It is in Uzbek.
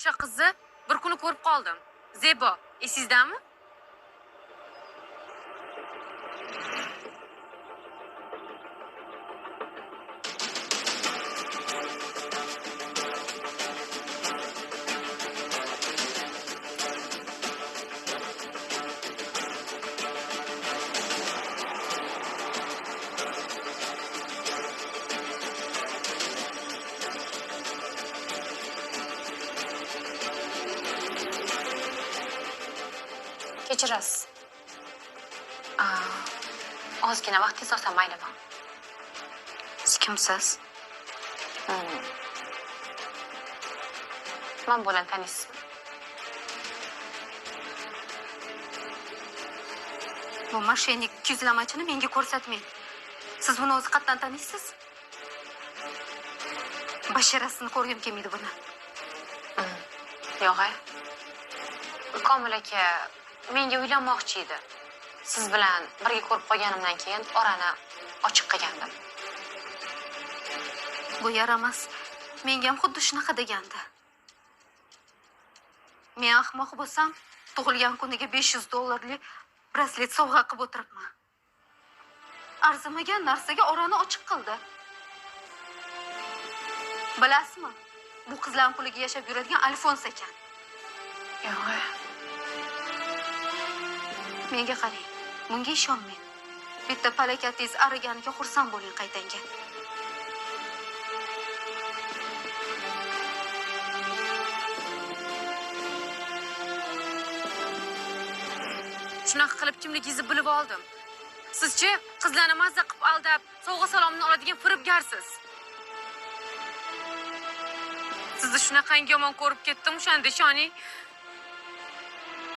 O'sha qizni bir kuni ko'rib qoldim. Zebo, esingizdami? Kechirasiz. Ozgina vaqtingiz olsam maylimi? Siz kimsiz? Man bilan tanisizmi? Bu moshenik yuzlamachini menga ko'rsatmang. Siz buni o'zi qayerdan taniysiz? Basharasini ko'rgim kelmaydi buni. Yo'q. Komil aka menga uylanmoqchi edi. Siz bilan birga ko'rib qolganimdan keyin orani ochiq qilgandim. Bu yaramas. Menga ham xuddi shunaqa degandi. Men ahmoq bo'lsam, tug'ilgan kuniga $500 braslet sovg'a qilib o'tiribman. Arzimagan narsaga orani ochiq qildi. Bilasizmi? Bu qizlarning puliga yashab yuradigan Alfons ekan. Yo'q. Menga qarang. Bunga ishonmang. Bitta palakatingiz ariganiga xursand bo'ling qaytanga. Shunaqa qilib kimligingizni bilib oldim. Sizchi qizlarni mazza qilib aldab, sovg'a salomni oladigan firibgarsiz. Sizni shunaqangi yomon ko'rib ketdim, o'shanda ishoning.